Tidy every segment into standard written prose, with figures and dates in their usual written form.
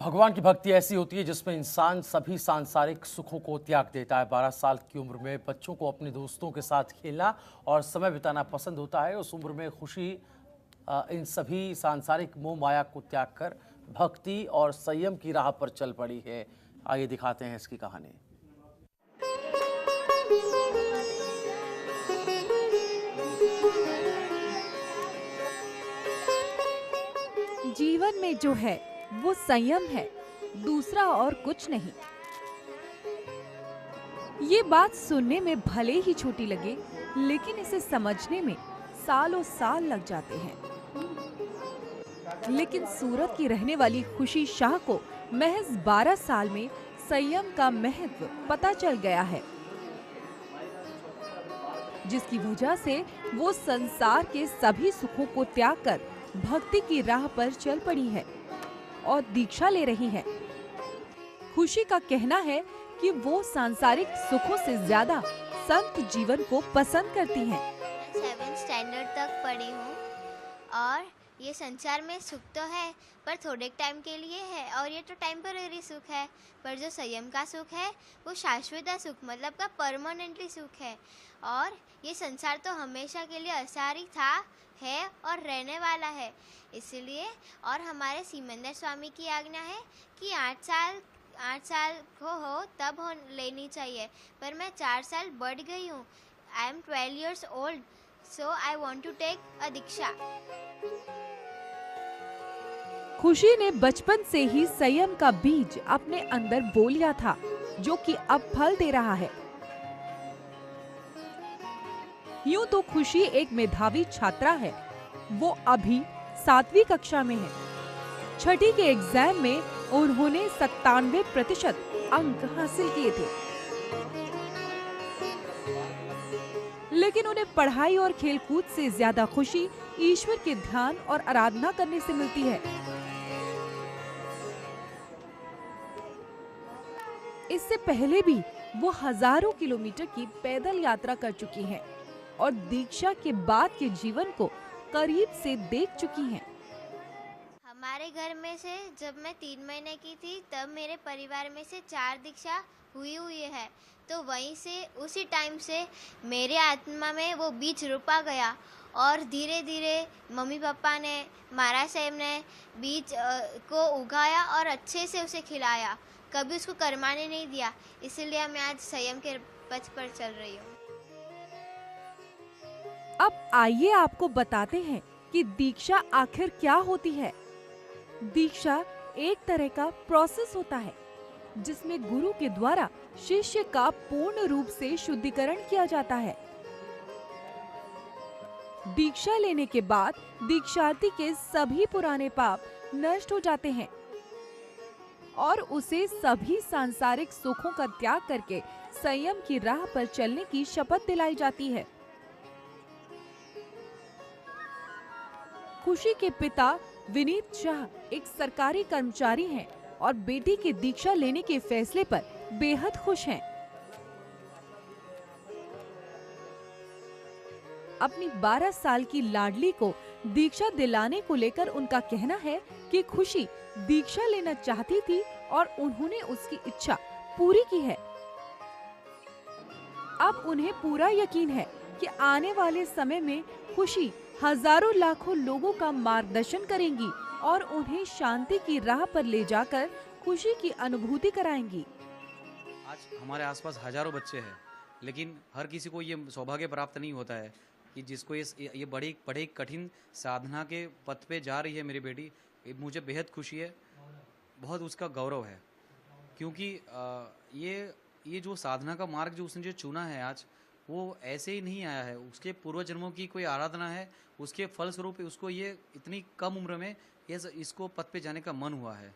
भगवान की भक्ति ऐसी होती है जिसमें इंसान सभी सांसारिक सुखों को त्याग देता है। 12 साल की उम्र में बच्चों को अपने दोस्तों के साथ खेलना और समय बिताना पसंद होता है। उस उम्र में खुशी इन सभी सांसारिक मोह माया को त्याग कर भक्ति और संयम की राह पर चल पड़ी है। आइए दिखाते हैं इसकी कहानी। जीवन में जो है वो संयम है, दूसरा और कुछ नहीं। ये बात सुनने में भले ही छोटी लगे, लेकिन इसे समझने में सालों साल लग जाते हैं। लेकिन सूरत की रहने वाली खुशी शाह को महज 12 साल में संयम का महत्व पता चल गया है, जिसकी वजह से वो संसार के सभी सुखों को त्याग कर भक्ति की राह पर चल पड़ी है और दीक्षा ले रही है। खुशी का कहना है कि वो सांसारिक सुखों से ज्यादा संत जीवन को पसंद करती हैं। 7th स्टैंडर्ड तक पढ़ी हूँ और ये संसार में सुख तो है पर थोड़े टाइम के लिए है और ये तो टेम्पररी सुख है, पर जो संयम का सुख है वो शाश्वत सुख मतलब का परमानेंटली सुख है। और ये संसार तो हमेशा के लिए असारी था, है और रहने वाला है। इसलिए और हमारे सिमंदर स्वामी की आज्ञा है कि 8 साल हो तब हो लेनी चाहिए, पर मैं 4 साल बढ़ गई हूँ। I am 12 years old, so I want to take a दीक्षा। खुशी ने बचपन से ही संयम का बीज अपने अंदर बो लिया था, जो कि अब फल दे रहा है। यूं तो खुशी एक मेधावी छात्रा है। वो अभी 7वीं कक्षा में है। छठी के एग्जाम में उन्होंने 97% अंक हासिल किए थे, लेकिन उन्हें पढ़ाई और खेलकूद से ज्यादा खुशी ईश्वर के ध्यान और आराधना करने से मिलती है। इससे पहले भी वो हजारों किलोमीटर की पैदल यात्रा कर चुकी हैं और दीक्षा के बाद के जीवन को करीब से देख चुकी हैं। हमारे घर में से जब मैं 3 महीने की थी तब मेरे परिवार में से 4 दीक्षा हुई है, तो वहीं से उसी टाइम से मेरे आत्मा में वो बीज रोपा गया और धीरे धीरे मम्मी पापा ने, महाराज साहब ने बीज को उगाया और अच्छे से उसे खिलाया, कभी उसको करमाने नहीं दिया। इसलिए मैं आज संयम के पथ पर चल रही हूँ। अब आइए आपको बताते हैं कि दीक्षा आखिर क्या होती है। दीक्षा एक तरह का प्रोसेस होता है जिसमें गुरु के द्वारा शिष्य का पूर्ण रूप से शुद्धिकरण किया जाता है। दीक्षा लेने के बाद दीक्षार्थी के सभी पुराने पाप नष्ट हो जाते हैं और उसे सभी सांसारिक सुखों का त्याग करके संयम की राह पर चलने की शपथ दिलाई जाती है। खुशी के पिता विनीत शाह एक सरकारी कर्मचारी हैं और बेटी की दीक्षा लेने के फैसले पर बेहद खुश हैं। अपनी 12 साल की लाडली को दीक्षा दिलाने को लेकर उनका कहना है कि खुशी दीक्षा लेना चाहती थी और उन्होंने उसकी इच्छा पूरी की है। अब उन्हें पूरा यकीन है कि आने वाले समय में खुशी हजारों लाखों लोगों का मार्गदर्शन करेंगी और उन्हें शांति की राह पर ले जाकर खुशी की अनुभूति कराएंगी। आज हमारे आसपास हजारों बच्चे हैं, लेकिन हर किसी को ये सौभाग्य प्राप्त नहीं होता है कि जिसको ये बड़ी कठिन साधना के पथ पे जा रही है मेरी बेटी। मुझे बेहद खुशी है, बहुत उसका गौरव है, क्योंकि ये जो साधना का मार्ग जो उसने जो चुना है आज, वो ऐसे ही नहीं आया है। उसके पूर्व जन्मों की कोई आराधना है, उसके फलस्वरूप उसको ये इतनी कम उम्र में इसको पथ पे जाने का मन हुआ है।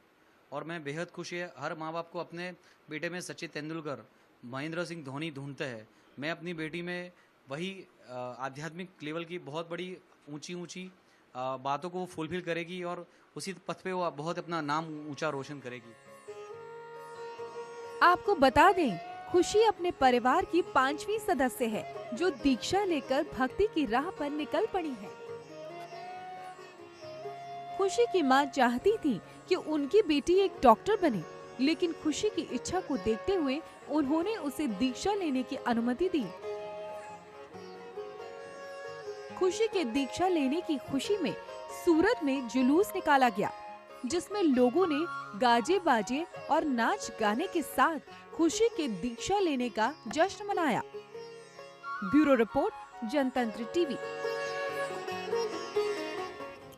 और मैं बेहद खुश है। हर माँ बाप को अपने बेटे में सचिन तेंदुलकर, महेंद्र सिंह धोनी ढूंढते हैं। मैं अपनी बेटी में वही आध्यात्मिक लेवल की बहुत बड़ी ऊंची बातों को वो फुलफिल करेगी और उसी पथ पे वो बहुत अपना नाम ऊंचा रोशन करेगी। आपको बता दें, खुशी अपने परिवार की 5वीं सदस्य है जो दीक्षा लेकर भक्ति की राह पर निकल पड़ी है। खुशी की मां चाहती थी कि उनकी बेटी एक डॉक्टर बने, लेकिन खुशी की इच्छा को देखते हुए उन्होंने उसे दीक्षा लेने की अनुमति दी। खुशी के दीक्षा लेने की खुशी में सूरत में जुलूस निकाला गया, जिसमें लोगों ने गाजे बाजे और नाच गाने के साथ खुशी के दीक्षा लेने का जश्न मनाया। ब्यूरो रिपोर्ट, जनतंत्र टीवी।